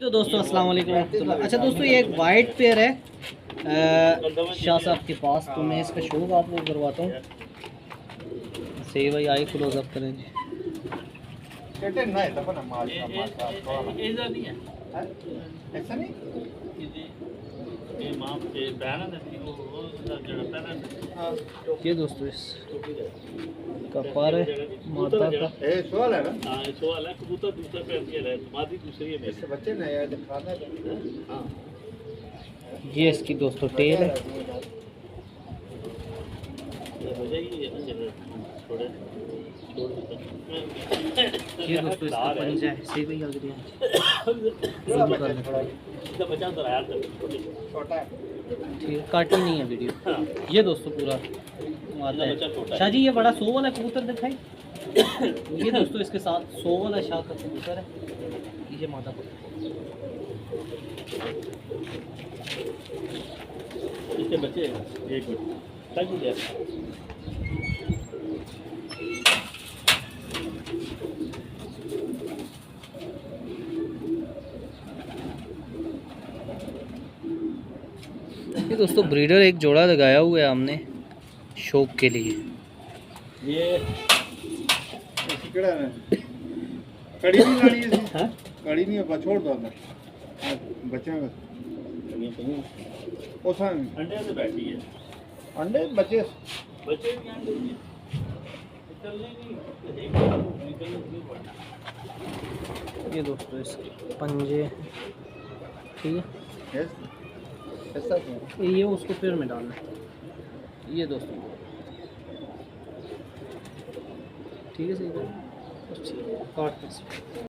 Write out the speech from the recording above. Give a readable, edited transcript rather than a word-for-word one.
तो दोस्तों अस्सलाम वालेकुम रहमतुल्लाह। अच्छा दोस्तों ये एक वाइट पेयर है शाह साहब के पास, तो मैं इसका शौक आप लोग करवाता हूँ। सही भाई आई क्लोज अप करें जी। ये दोस्तों इस कपार है माता का सवाल है ना। सवाल है कबूतर दूसरा पैर है, मादी दूसरी है मेरे बच्चे ने यार दिखाना है। हां ये इसकी दोस्तों टेल है। ये दोस्तों इसका पंजा है। सही भाई लग रही है इसका बच्चा अंदर आया था छोटा है, ठीक है, कार्टून नहीं है वीडियो। ये दोस्तों पूरा माता है। शाह जी ये बड़ा 100 वाला कबूतर दिखाई। ये दोस्तों इसके साथ 100 वाला शाह का कबूतर है। ये माता को इसके बच्चे एक मिनट तक ही गया। ये दोस्तों ब्रीडर एक जोड़ा लगाया हुआ है हमने शौक के लिए। ये कड़ी नहीं लानी है, हां कड़ी नहीं है, छोड़ दो अंदर बच्चे में ओसा अंडे से बैठी है। अंडे बच्चे बच्चे भी अंडे निकलने नहीं पड़ना। ये दोस्तों इसके पंजे ठीक है, ऐसा ये उसको पेड़ में डालना है। ये दोस्तों ठीक है, सही है, काट